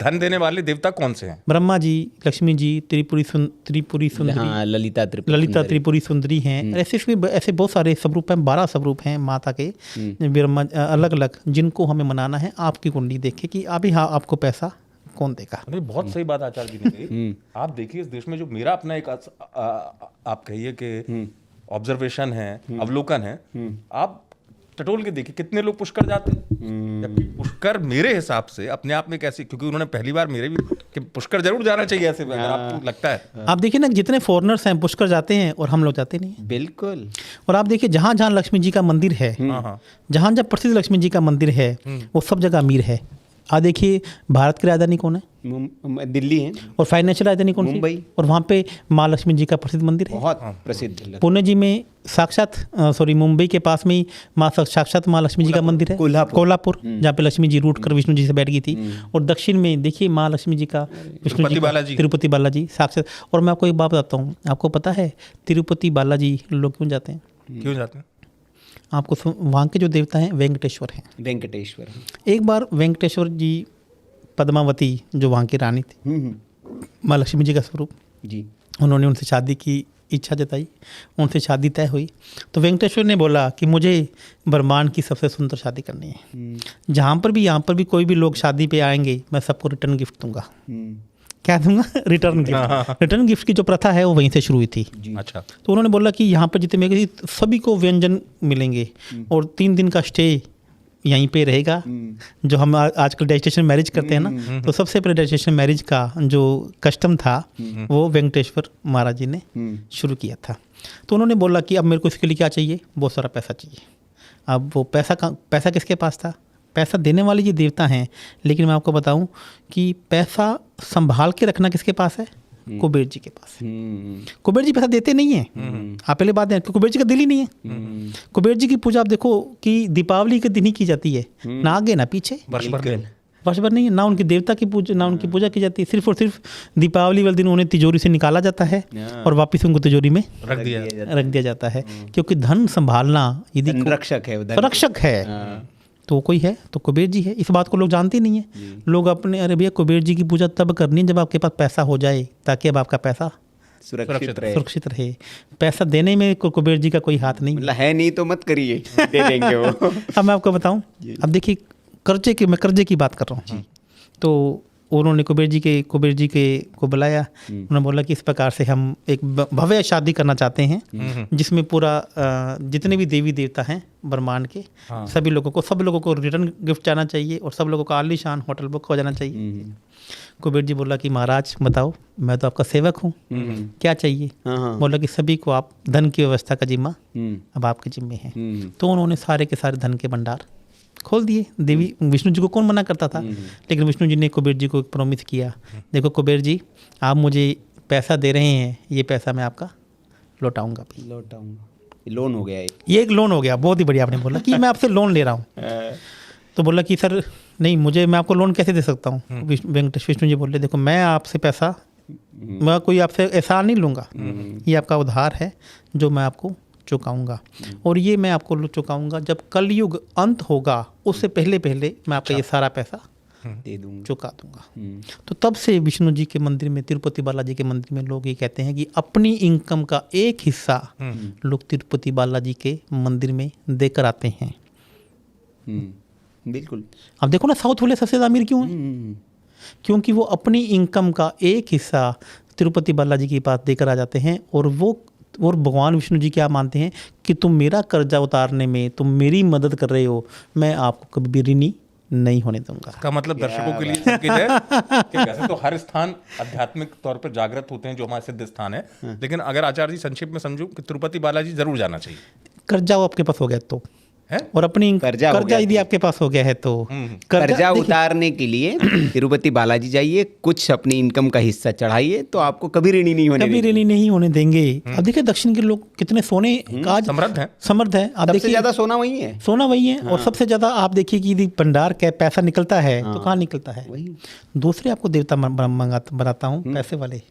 धन देने वाले देवता कौन से हैं? ब्रह्मा जी, लक्ष्मी जी, त्रिपुरी सुंदरी, हाँ, ललिता त्रिपुरी सुंदरी हैं। ऐसे बहुत सारे स्वरूप हैं, 12 स्वरूप हैं माता के ब्रह्मा अलग अलग, जिनको हमें मनाना है आपकी कुंडली देख के कि अभी हाँ आपको पैसा कौन देगा। नहीं, बहुत सही बात आचार्य जी ने कही। आप देखिए इस देश में जो मेरा अपना एक आप कहिए कि ऑब्जर्वेशन है, अवलोकन है, आप टटोल के देखिए कितने लोग पुष्कर जाते हैं, जबकि पुष्कर मेरे हिसाब से अपने आप में कैसी, क्योंकि उन्होंने पहली बार मेरे भी कि पुष्कर जरूर जाना चाहिए ऐसे अगर आपको लगता है। आप देखिए ना जितने फॉरेनर्स हैं पुष्कर जाते हैं और हम लोग जाते नहीं हैं। बिल्कुल। और आप देखिए जहाँ जहाँ लक्ष्मी जी का मंदिर है, जहाँ जहाँ प्रसिद्ध लक्ष्मी जी का मंदिर है, वो सब जगह अमीर है। आप देखिए भारत की राजधानी कौन है? दिल्ली है। और फाइनेंशियल राजधानी कौन सी? मुंबई। और वहाँ पे माँ लक्ष्मी जी का प्रसिद्ध मंदिर है, बहुत प्रसिद्ध। पुणे जी में मुंबई के पास में ही साक्षात माँ लक्ष्मी जी का मंदिर है, कोल्हापुर, जहाँ पे लक्ष्मी जी रूट कर विष्णु जी से बैठ गई थी। और दक्षिण में देखिए माँ लक्ष्मी जी का विष्णु जी तिरुपति बालाजी साक्षात। और मैं आपको एक बात बताता हूँ, आपको पता है तिरुपति बालाजी लोग क्यों जाते हैं? क्यों जाते हैं? आपको वहाँ के जो देवता हैं वेंकटेश्वर हैं। वेंकटेश्वर। एक बार वेंकटेश्वर जी पद्मावती जो वहाँ की रानी थी, माँ लक्ष्मी जी का स्वरूप जी, उन्होंने उनसे शादी की इच्छा जताई, उनसे शादी तय हुई। तो वेंकटेश्वर ने बोला कि मुझे ब्रह्मांड की सबसे सुंदर शादी करनी है, जहाँ पर भी यहाँ पर भी कोई भी लोग शादी पे आएंगे मैं सबको रिटर्न गिफ्ट दूंगा। क्या दूंगा? Return gift. रिटर्न गिफ्ट की जो प्रथा है वो वहीं से शुरू हुई थी। अच्छा। तो उन्होंने बोला कि यहाँ पर जितने मेरे सभी को व्यंजन मिलेंगे और 3 दिन का स्टे यहीं पे रहेगा। जो हम आजकल डेस्टिनेशन मैरिज करते हैं ना, तो सबसे पहले डेस्टिनेशन मैरिज का जो कस्टम था वो वेंकटेश्वर महाराज जी ने शुरू किया था। तो उन्होंने बोला कि अब मेरे को इसके लिए क्या चाहिए? बहुत सारा पैसा चाहिए। अब वो पैसा किसके पास था? पैसा देने वाले ये देवता हैं, लेकिन मैं आपको बताऊं कि पैसा संभाल के रखना किसके पास है? कुबेर जी के पास है। कुबेर जी पैसा देते नहीं हैं। आप पहले बात है, कुबेर जी का दिल ही नहीं है। कुबेर जी की पूजा आप देखो कि दीपावली के दिन ही की जाती है, ना आगे ना पीछे, वर्ष भर नहीं है। ना उनकी देवता की पूजा, ना उनकी पूजा की जाती है। सिर्फ और सिर्फ दीपावली वाले दिन उन्हें तिजोरी से निकाला जाता है और वापस उनको तिजोरी में रख दिया जाता है, क्योंकि धन संभालना यदि संरक्षक है तो कोई है तो कुबेर जी है। इस बात को लोग जानते नहीं है। लोग अपने अरे भैया कुबेर जी की पूजा तब करनी है जब आपके पास पैसा हो जाए, ताकि अब आपका पैसा सुरक्षित रहे। पैसा देने में कुबेर जी का कोई हाथ नहीं है, नहीं तो मत करिए, दे देंगे वो। अब मैं आपको बताऊं, अब देखिए मैं कर्जे की बात कर रहा हूँ। तो उन्होंने कुबेर जी के को बुलाया। उन्होंने बोला कि इस प्रकार से हम एक भव्य शादी करना चाहते हैं, जिसमें पूरा जितने भी देवी देवता हैं ब्रह्मांड के सब लोगों को रिटर्न गिफ्ट जाना चाहिए और सब लोगों को आलीशान होटल बुक हो जाना चाहिए। कुबेर जी बोला कि महाराज बताओ, मैं तो आपका सेवक हूँ, क्या चाहिए? बोला कि सभी को आप धन की व्यवस्था का जिम्मा अब आपके जिम्मे है। तो उन्होंने सारे के सारे धन के भंडार खोल दिए। देवी विष्णु जी को कौन मना करता था? लेकिन विष्णु जी ने कुबेर जी को एक प्रॉमिस किया, देखो कुबेर जी आप मुझे पैसा दे रहे हैं, ये पैसा मैं आपका लौटाऊंगा। लोन हो गया ये एक लोन हो गया। बहुत ही बढ़िया आपने बोला कि मैं आपसे लोन ले रहा हूँ। तो बोला कि सर नहीं, मैं आपको लोन कैसे दे सकता हूँ? विष्णु जी बोले देखो मैं आपसे पैसा, मैं कोई आपसे एहसान नहीं लूँगा, ये आपका उधार है जो मैं आपको चुकाऊंगा, और ये मैं आपको चुकाऊंगा जब कलयुग अंत होगा, उससे पहले मैं आपका ये सारा पैसा दे दूंगा, चुका दूंगा। तो तब से विष्णु जी के मंदिर में, तिरुपति बालाजी के मंदिर में लोग ये कहते हैं कि अपनी इनकम का एक हिस्सा लोग तिरुपति बालाजी के मंदिर में देकर आते हैं। बिल्कुल। अब देखो ना साउथ वाले सबसे ज़्यादा अमीर क्यों हैं? क्योंकि वो अपनी इनकम का एक हिस्सा तिरुपति बालाजी के पास देकर आ जाते हैं। और भगवान विष्णु जी क्या मानते हैं कि तुम मेरा कर्जा उतारने में तुम मेरी मदद कर रहे हो, मैं आपको कभी भी ऋणी नहीं होने दूंगा। इसका मतलब दर्शकों के लिए संकेत है कि वैसे तो हर स्थान आध्यात्मिक तौर पर जागृत होते हैं जो हमारे सिद्ध स्थान है, लेकिन अगर आचार्य जी संक्षिप्त में समझूं कि तिरुपति बालाजी जरूर जाना चाहिए। कर्जा आपके पास हो गया तो है, और अपनी कर्जा यदि आपके पास हो गया है तो कर्जा उतारने के लिए तिरुपति बालाजी जाइए, कुछ अपनी इनकम का हिस्सा चढ़ाइए, तो आपको कभी ऋणी नहीं होने देंगे। अब देखिए दक्षिण के लोग कितने सोने का समर्थ है। आप देखिए ज्यादा सोना वही है। और सबसे ज्यादा आप देखिए कि यदि भंडार का पैसा निकलता है तो कहाँ निकलता है? दूसरे आपको देवता बनाता हूँ पैसे वाले,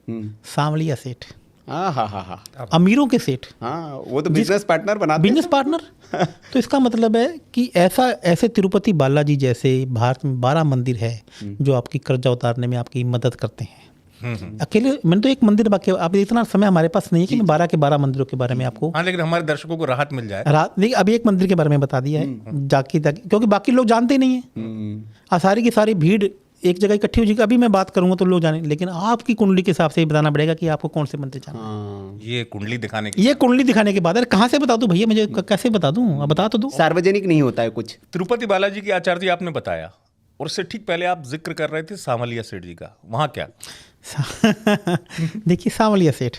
सांवलिया सेठ। हाँ हाँ हाँ हाँ अमीरों के सेठ, हाँ, वो तो बिजनेस पार्टनर बनाते हैं। Business partner. तो इसका मतलब है कि ऐसे तिरुपति बालाजी जैसे भारत में 12 मंदिर है जो आपकी कर्जा उतारने में आपकी मदद करते हैं। अकेले मैंने तो एक मंदिर बाकी, आप इतना समय हमारे पास नहीं है कि मैं 12 के 12 मंदिरों के बारे में आपको हाँ, लेकिन हमारे दर्शकों को राहत मिल जाए। देखिए अभी एक मंदिर के बारे में बता दिया है जाके क्योंकि बाकी लोग जानते ही नहीं है। सारी की सारी भीड़ एक जगह इकट्ठी हो जाएगी, अभी मैं बात करूंगा तो लोग जाने, लेकिन आपकी कुंडली के हिसाब से बताना पड़ेगा कि आपको कौन से मंदिर जाना है। ये कुंडली दिखाने के बाद अरे कहाँ से बता दूं भैया, मुझे कैसे बता दूं, आप बता तो दो। सार्वजनिक नहीं होता है कुछ। तिरुपति बालाजी की आचार्य जी आपने बताया, और उससे ठीक पहले आप जिक्र कर रहे थे सांवलिया सेठ जी का, वहाँ क्या? देखिए सांवलिया सेठ,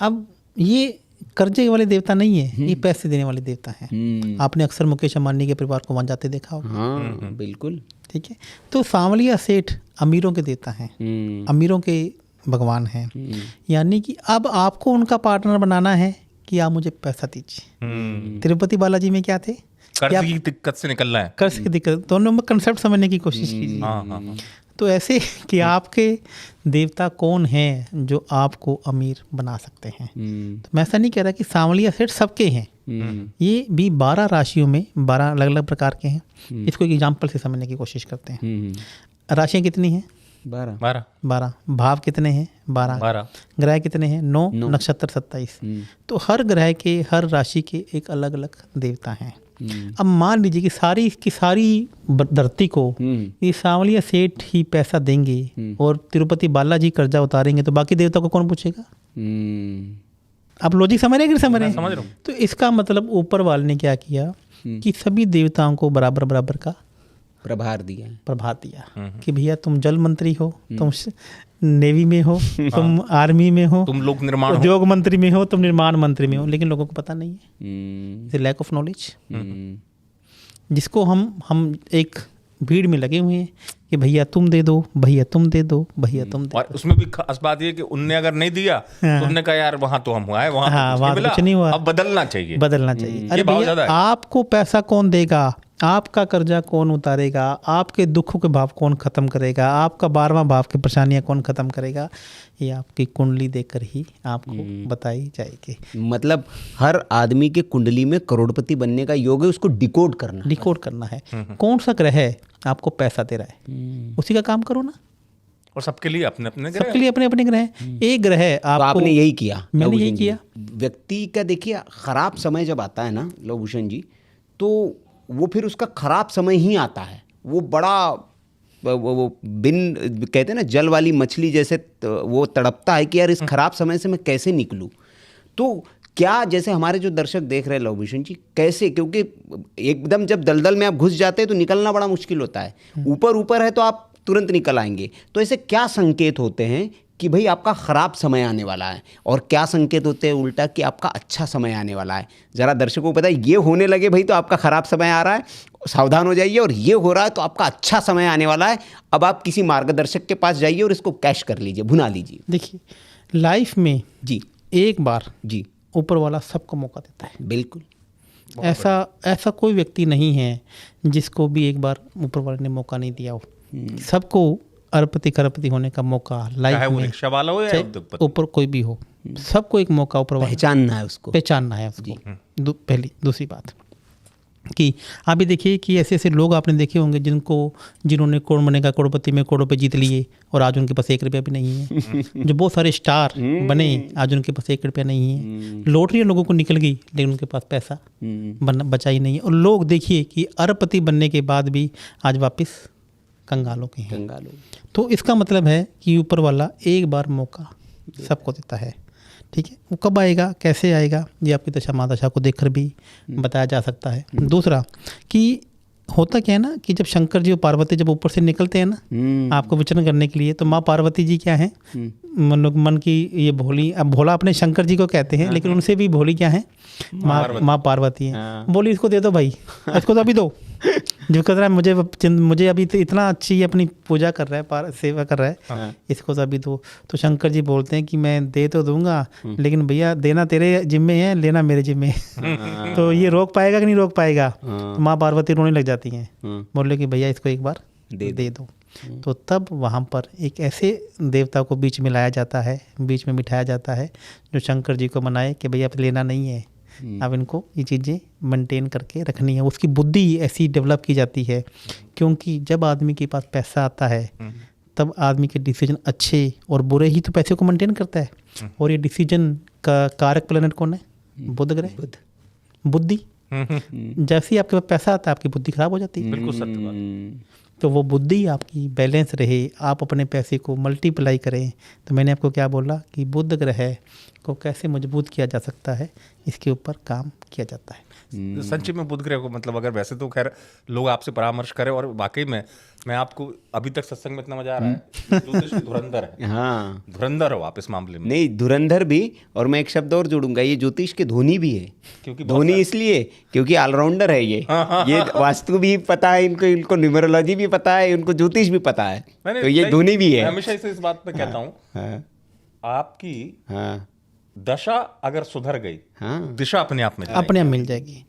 अब ये कर्जे वाले देवता नहीं है, ये पैसे देने वाले देवता हैं। आपने अक्सर मुकेश अंबानी के परिवार को वहाँ जाते देखा होगा। हाँ बिल्कुल। ठीक है, तो सांवलिया सेठ अमीरों के देवता हैं, अमीरों के भगवान हैं। यानी कि अब आपको उनका पार्टनर बनाना है कि आप मुझे पैसा दीजिए। तिरुपति बालाजी में क्या थे, कर्ज की दिक्कत से निकलना है, कर्ज की दिक्कत, दोनों में कंसेप्ट समझने की कोशिश कीजिए। हाँ। तो ऐसे कि आपके देवता कौन हैं जो आपको अमीर बना सकते हैं। तो मैं ऐसा नहीं कह रहा कि सांवलिया सेठ सबके हैं, ये भी 12 राशियों में 12 अलग अलग प्रकार के हैं। इसको एक एग्जाम्पल से समझने की कोशिश करते हैं। राशियाँ कितनी हैं? 12। भाव कितने हैं? 12। ग्रह कितने हैं? 9। नक्षत्र 27। तो हर ग्रह के, हर राशि के एक अलग अलग देवता हैं। अब मान लीजिए कि सारी की सारी धरती को ये सांवलिया सेठ ही पैसा देंगे और तिरुपति बालाजी कर्जा उतारेंगे, तो बाकी देवता को कौन पूछेगा? आप लॉजिक समझ रहे हैं कि समझ रहे हैं? तो इसका मतलब ऊपर वाले ने क्या किया कि सभी देवताओं को बराबर बराबर का प्रभार दिया कि भैया तुम जल मंत्री हो, तुम नेवी में हो, तुम आर्मी में हो, तुम लोक निर्माण उद्योग मंत्री में हो, तुम निर्माण मंत्री में हो, लेकिन लोगों को पता नहीं है, लैक ऑफ नॉलेज, जिसको हम एक भीड़ में लगे हुए हैं कि भैया तुम दे दो, भैया तुम दे दो, भैया तुम दे। और उसमें भी खास बात ये कि उनने अगर नहीं दिया तो उनने कहा यार वहां तो हम हुआ है, वहां कुछ नहीं हुआ, अब बदलना चाहिए। अरे भैया आपको पैसा कौन देगा, आपका कर्जा कौन उतारेगा, आपके दुखों के भाव कौन खत्म करेगा, आपका 12वां भाव की परेशानियां कौन खत्म करेगा, ये आपकी कुंडली देखकर ही आपको बताई जाएगी। मतलब हर आदमी के कुंडली में करोड़पति बनने का योग है, उसको डिकोड करना है। कौन सा ग्रह है आपको पैसा दे रहा है, उसी का काम करो ना। और सबके लिए अपने अपने ग्रह हैं। एक ग्रह आपको, तो आपने यही किया, मैंने यही किया। व्यक्ति का देखिए खराब समय जब आता है ना लवभूषण जी, तो वो फिर उसका खराब समय ही आता है। वो बड़ा वो बिन कहते हैं ना जल वाली मछली जैसे वो तड़पता है कि यार इस खराब समय से मैं कैसे निकलूं। तो क्या जैसे हमारे जो दर्शक देख रहे हैं लवभूषण जी, कैसे, क्योंकि एकदम जब दलदल में आप घुस जाते हैं तो निकलना बड़ा मुश्किल होता है। ऊपर है तो आप तुरंत निकल आएंगे। तो ऐसे क्या संकेत होते हैं कि भाई आपका ख़राब समय आने वाला है, और क्या संकेत होते हैं उल्टा कि आपका अच्छा समय आने वाला है? ज़रा दर्शकों को पता है, ये होने लगे भाई तो आपका ख़राब समय आ रहा है, सावधान हो जाइए, और ये हो रहा है तो आपका अच्छा समय आने वाला है। अब आप किसी मार्गदर्शक के पास जाइए और इसको कैश कर लीजिए, भुना लीजिए। देखिए लाइफ में जी एक बार जी ऊपर वाला सबको मौका देता है। बिल्कुल। ऐसा कोई व्यक्ति नहीं है जिसको भी एक बार ऊपर वाले ने मौका नहीं दिया हो। सबको अरबपति खरबपति होने का मौका लाइफ में, रिक्शा वाला हो या उद्योगपति, ऊपर कोई भी हो, सबको एक मौका ऊपर वाला पहचानना है उसको। पहली दूसरी बात कि आप भी देखिए कि ऐसे ऐसे लोग आपने देखे होंगे जिन्होंने कौन बनेगा करोड़पति में करोड़ों पे जीत लिए, और आज उनके पास 1 रुपया भी नहीं है। जो बहुत सारे स्टार बने, आज उनके पास 1 रुपया नहीं है। लॉटरी लोगों को निकल गई लेकिन उनके पास पैसा बचा ही नहीं है। और लोग देखिए कि अरबपति बनने के बाद भी आज वापस कंगालों के हैं। तो इसका मतलब है कि ऊपर वाला एक बार मौका सबको देता है। ठीक है, वो कब आएगा, कैसे आएगा, ये आपकी दशा महादशा को देखकर भी बताया जा सकता है। दूसरा कि होता क्या है ना कि जब शंकर जी और पार्वती जब ऊपर से निकलते हैं ना आपको विचरण करने के लिए, तो माँ पार्वती जी क्या है, मन की ये भोली, अब भोला अपने शंकर जी को कहते हैं लेकिन उनसे भी भोली क्या है, माँ पार्वती है। बोली इसको दे दो भाई, इसको तो अभी दो, जो कर रहा है मुझे अभी तो इतना अच्छी अपनी पूजा कर रहा है, सेवा कर रहा है, इसको तो अभी दो। तो शंकर जी बोलते हैं कि मैं दे तो दूंगा लेकिन भैया देना तेरे जिम्मे है, लेना मेरे जिम्मे है। तो ये रोक पाएगा कि नहीं रोक पाएगा? तो माँ पार्वती रोने लग जाती हैं, बोले कि भैया इसको एक बार दे दो। तो तब वहाँ पर एक ऐसे देवता को बीच में लाया जाता है, बीच में बिठाया जाता है, जो शंकर जी को मनाए कि भैया अब लेना नहीं है, अब इनको ये चीज़ें मेंटेन करके रखनी है। उसकी बुद्धि ऐसी डेवलप की जाती है, क्योंकि जब आदमी के पास पैसा आता है तब आदमी के डिसीजन अच्छे और बुरे ही तो पैसे को मेंटेन करता है। और ये डिसीजन का कारक प्लेनेट कौन है? बुध ग्रह। बुद्धि, जैसे ही आपके पास पैसा आता है आपकी बुद्धि खराब हो जाती है। बिल्कुल सत्य बात। तो वो बुद्धि आपकी बैलेंस रहे, आप अपने पैसे को मल्टीप्लाई करें। तो मैंने आपको क्या बोला कि बुध ग्रह को कैसे मजबूत किया जा सकता है, इसके ऊपर काम किया जाता है। संक्षिप्त में बुध ग्रह को मतलब, अगर वैसे तो खैर लोग आपसे परामर्श करें, और वाकई में मैं आपको अभी तक सत्संग में इतना मजा आ रहा है, ज्योतिष की धुरंधर है। हाँ, धुरंधर हो आप इस मामले में। नहीं धुरंधर भी, और मैं एक शब्द और जोड़ूंगा, ये ज्योतिष के धोनी भी है। क्योंकि धोनी इसलिए क्योंकि ऑलराउंडर है ये वास्तु भी पता है इनको न्यूमरोलॉजी भी पता है, उनको ज्योतिष भी पता है, तो ये धोनी भी है। मैं हमेशा इसे इस बात पे कहता हूँ, हाँ, आपकी हाँ, दशा अगर सुधर गई, हाँ, दिशा अपने आप में अपने आप मिल जाएगी।